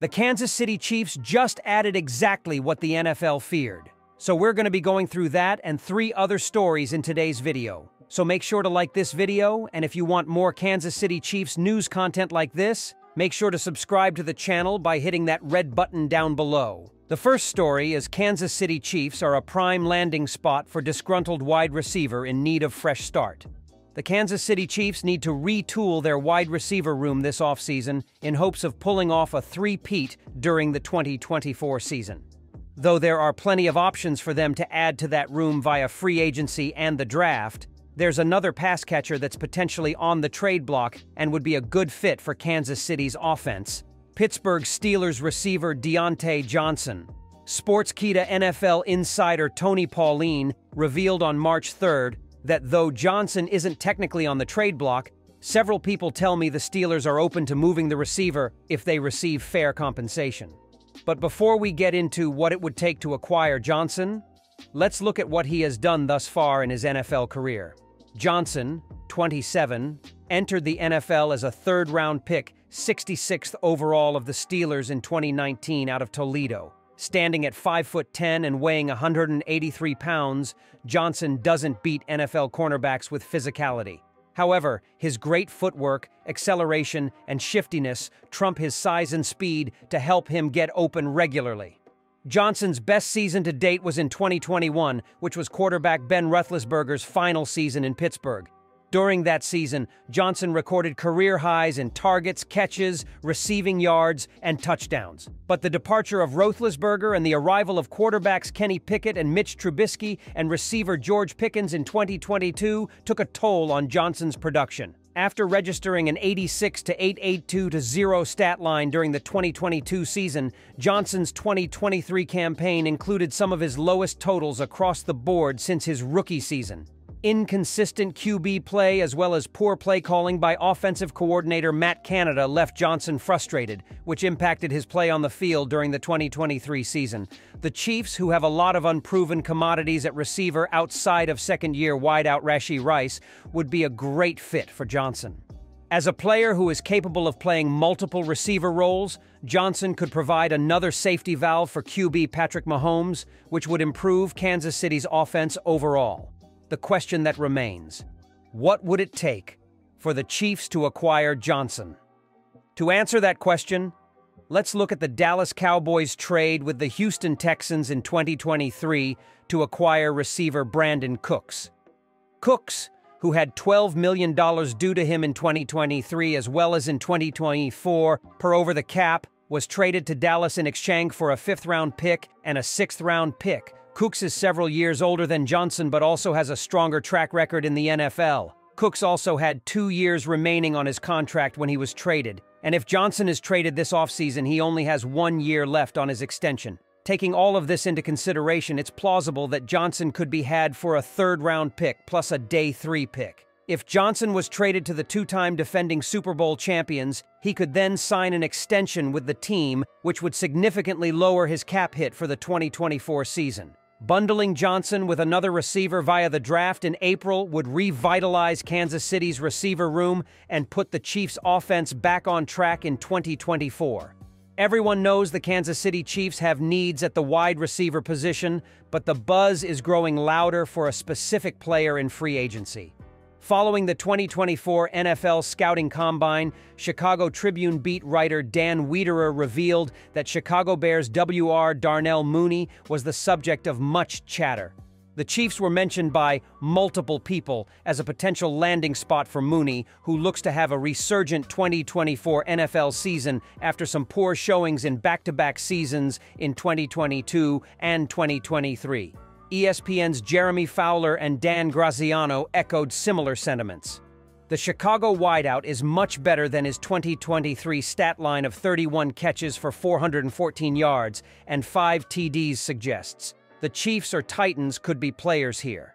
The Kansas City Chiefs just added exactly what the NFL feared. So we're going to be going through that and 3 other stories in today's video. So make sure to like this video, and if you want more Kansas City Chiefs news content like this, make sure to subscribe to the channel by hitting that red button down below. The first story is Kansas City Chiefs are a prime landing spot for disgruntled wide receiver in need of fresh start. The Kansas City Chiefs need to retool their wide receiver room this offseason in hopes of pulling off a three-peat during the 2024 season. Though there are plenty of options for them to add to that room via free agency and the draft, there's another pass catcher that's potentially on the trade block and would be a good fit for Kansas City's offense: Pittsburgh Steelers receiver Diontae Johnson. Sportskeeda NFL insider Tony Pauline revealed on March 3rd that though Johnson isn't technically on the trade block, several people tell me the Steelers are open to moving the receiver if they receive fair compensation. But before we get into what it would take to acquire Johnson, let's look at what he has done thus far in his NFL career. Johnson, 27, entered the NFL as a third-round pick, 66th overall of the Steelers in 2019 out of Toledo. Standing at 5'10" and weighing 183 pounds, Johnson doesn't beat NFL cornerbacks with physicality. However, his great footwork, acceleration, and shiftiness trump his size and speed to help him get open regularly. Johnson's best season to date was in 2021, which was quarterback Ben Roethlisberger's final season in Pittsburgh. During that season, Johnson recorded career highs in targets, catches, receiving yards, and touchdowns. But the departure of Roethlisberger and the arrival of quarterbacks Kenny Pickett and Mitch Trubisky and receiver George Pickens in 2022 took a toll on Johnson's production. After registering an 86-882-0 stat line during the 2022 season, Johnson's 2023 campaign included some of his lowest totals across the board since his rookie season. Inconsistent QB play as well as poor play calling by offensive coordinator Matt Canada left Johnson frustrated, which impacted his play on the field during the 2023 season. The Chiefs, who have a lot of unproven commodities at receiver outside of second-year wideout Rashee Rice, would be a great fit for Johnson. As a player who is capable of playing multiple receiver roles, Johnson could provide another safety valve for QB Patrick Mahomes, which would improve Kansas City's offense overall. The question that remains: what would it take for the Chiefs to acquire Johnson? To answer that question, let's look at the Dallas Cowboys' trade with the Houston Texans in 2023 to acquire receiver Brandon Cooks. Cooks, who had $12 million due to him in 2023 as well as in 2024 per over the cap, was traded to Dallas in exchange for a 5th-round pick and a 6th-round pick. Cooks is several years older than Johnson but also has a stronger track record in the NFL. Cooks also had 2 years remaining on his contract when he was traded, and if Johnson is traded this offseason, he only has 1 year left on his extension. Taking all of this into consideration, it's plausible that Johnson could be had for a 3rd-round pick plus a day 3 pick. If Johnson was traded to the 2-time defending Super Bowl champions, he could then sign an extension with the team, which would significantly lower his cap hit for the 2024 season. Bundling Johnson with another receiver via the draft in April would revitalize Kansas City's receiver room and put the Chiefs' offense back on track in 2024. Everyone knows the Kansas City Chiefs have needs at the wide receiver position, but the buzz is growing louder for a specific player in free agency. Following the 2024 NFL Scouting Combine, Chicago Tribune beat writer Dan Wiederer revealed that Chicago Bears WR Darnell Mooney was the subject of much chatter. The Chiefs were mentioned by multiple people as a potential landing spot for Mooney, who looks to have a resurgent 2024 NFL season after some poor showings in back-to-back seasons in 2022 and 2023. ESPN's Jeremy Fowler and Dan Graziano echoed similar sentiments. The Chicago wideout is much better than his 2023 stat line of 31 catches for 414 yards and 5 TDs suggests. The Chiefs or Titans could be players here.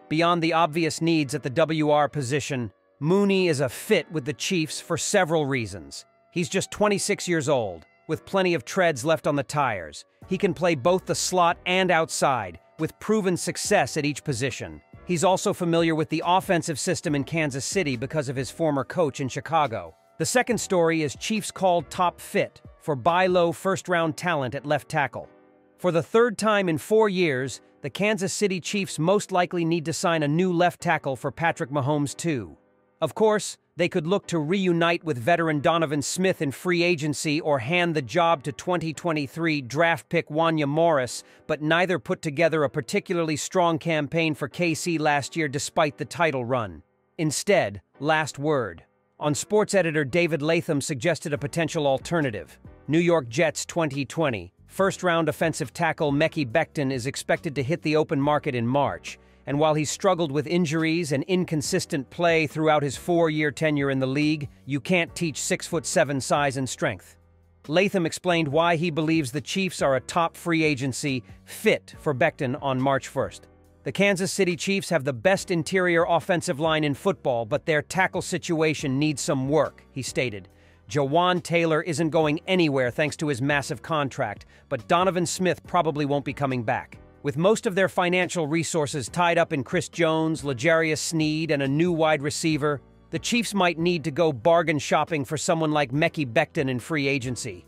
Beyond the obvious needs at the WR position, Mooney is a fit with the Chiefs for several reasons. He's just 26 years old, with plenty of treads left on the tires. He can play both the slot and outside, with proven success at each position. He's also familiar with the offensive system in Kansas City because of his former coach in Chicago. The second story is Chiefs called top fit for buy low first-round talent at left tackle. For the third time in 4 years, the Kansas City Chiefs most likely need to sign a new left tackle for Patrick Mahomes too. Of course, they could look to reunite with veteran Donovan Smith in free agency or hand the job to 2023 draft pick Wanya Morris, but neither put together a particularly strong campaign for KC last year despite the title run. Instead, last word. On sports editor David Latham suggested a potential alternative. New York Jets 2020. First-round offensive tackle Mekhi Becton is expected to hit the open market in March, and while he's struggled with injuries and inconsistent play throughout his 4-year tenure in the league, you can't teach 6'7" size and strength. Latham explained why he believes the Chiefs are a top free agency fit for Becton on March 1st. The Kansas City Chiefs have the best interior offensive line in football, but their tackle situation needs some work, he stated. Jawan Taylor isn't going anywhere thanks to his massive contract, but Donovan Smith probably won't be coming back. With most of their financial resources tied up in Chris Jones, L'Jarius Sneed, and a new wide receiver, the Chiefs might need to go bargain shopping for someone like Mekhi Becton in free agency.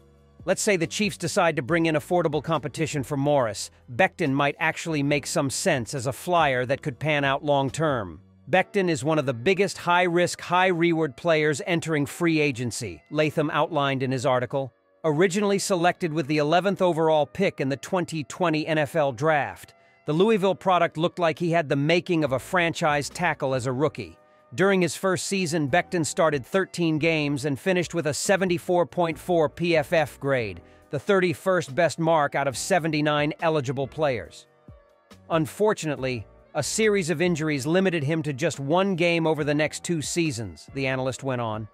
Let's say the Chiefs decide to bring in affordable competition for Morris. Becton might actually make some sense as a flyer that could pan out long-term. Becton is one of the biggest high-risk, high-reward players entering free agency, Latham outlined in his article. Originally selected with the 11th overall pick in the 2020 NFL Draft, the Louisville product looked like he had the making of a franchise tackle as a rookie. During his first season, Becton started 13 games and finished with a 74.4 PFF grade, the 31st best mark out of 79 eligible players. Unfortunately, a series of injuries limited him to just 1 game over the next 2 seasons, the analyst went on.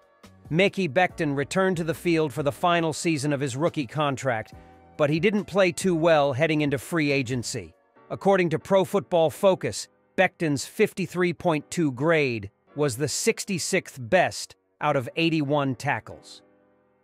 Mekhi Becton returned to the field for the final season of his rookie contract, but he didn't play too well heading into free agency. According to Pro Football Focus, Becton's 53.2 grade was the 66th best out of 81 tackles.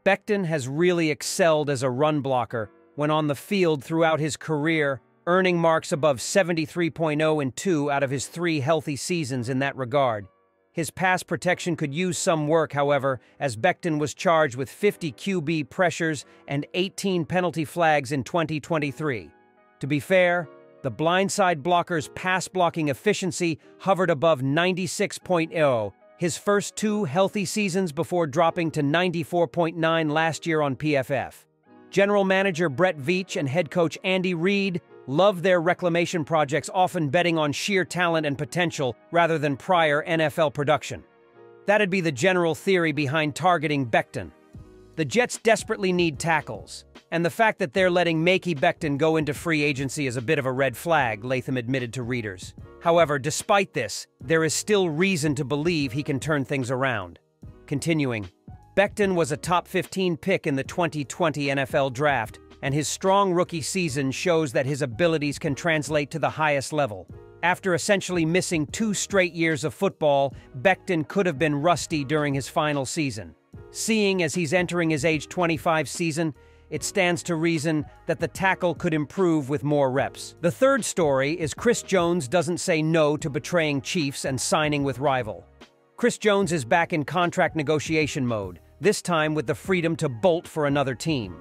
Becton has really excelled as a run blocker when on the field throughout his career, earning marks above 73.0 in 2 out of his 3 healthy seasons in that regard. His pass protection could use some work, however, as Becton was charged with 50 QB pressures and 18 penalty flags in 2023. To be fair, the blindside blocker's pass-blocking efficiency hovered above 96.0, his first 2 healthy seasons before dropping to 94.9 last year on PFF. General manager Brett Veach and head coach Andy Reid love their reclamation projects, often betting on sheer talent and potential rather than prior NFL production. That'd be the general theory behind targeting Becton. The Jets desperately need tackles, and the fact that they're letting Mekhi Becton go into free agency is a bit of a red flag, Latham admitted to readers. However, despite this, there is still reason to believe he can turn things around. Continuing, Becton was a top 15 pick in the 2020 NFL Draft, and his strong rookie season shows that his abilities can translate to the highest level. After essentially missing 2 straight years of football, Becton could have been rusty during his final season. Seeing as he's entering his age 25 season, it stands to reason that the tackle could improve with more reps. The third story is Chris Jones doesn't say no to betraying Chiefs and signing with rival. Chris Jones is back in contract negotiation mode, this time with the freedom to bolt for another team.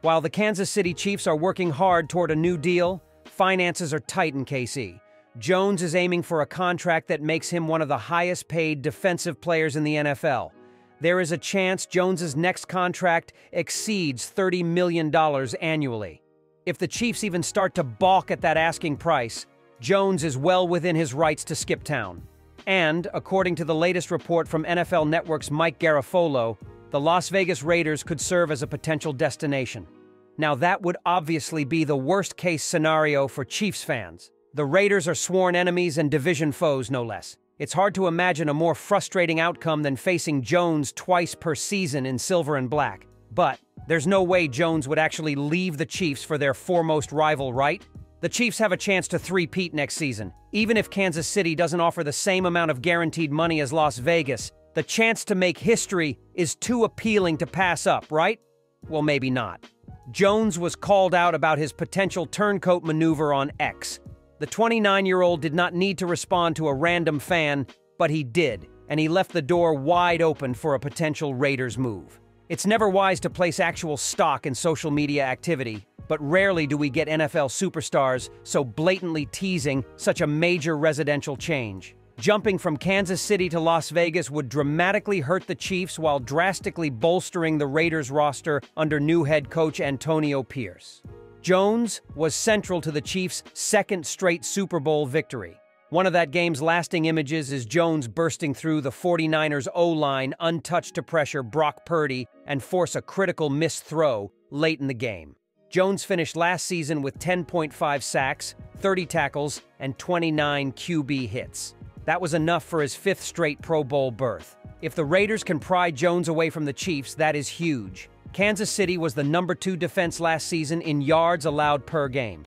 While the Kansas City Chiefs are working hard toward a new deal, finances are tight in KC. Jones is aiming for a contract that makes him one of the highest-paid defensive players in the NFL. There is a chance Jones's next contract exceeds $30 million annually. If the Chiefs even start to balk at that asking price, Jones is well within his rights to skip town. And, according to the latest report from NFL Network's Mike Garafolo, the Las Vegas Raiders could serve as a potential destination. Now that would obviously be the worst-case scenario for Chiefs fans. The Raiders are sworn enemies and division foes, no less. It's hard to imagine a more frustrating outcome than facing Jones twice per season in silver and black. But there's no way Jones would actually leave the Chiefs for their foremost rival, right? The Chiefs have a chance to three-peat next season. Even if Kansas City doesn't offer the same amount of guaranteed money as Las Vegas, the chance to make history is too appealing to pass up, right? Well, maybe not. Jones was called out about his potential turncoat maneuver on X. The 29-year-old did not need to respond to a random fan, but he did, and he left the door wide open for a potential Raiders move. It's never wise to place actual stock in social media activity, but rarely do we get NFL superstars so blatantly teasing such a major residential change. Jumping from Kansas City to Las Vegas would dramatically hurt the Chiefs while drastically bolstering the Raiders roster under new head coach Antonio Pierce. Jones was central to the Chiefs' second straight Super Bowl victory. One of that game's lasting images is Jones bursting through the 49ers O-line untouched to pressure Brock Purdy and force a critical missed throw late in the game. Jones finished last season with 10.5 sacks, 30 tackles, and 29 QB hits. That was enough for his fifth straight Pro Bowl berth. If the Raiders can pry Jones away from the Chiefs, that is huge. Kansas City was the #2 defense last season in yards allowed per game.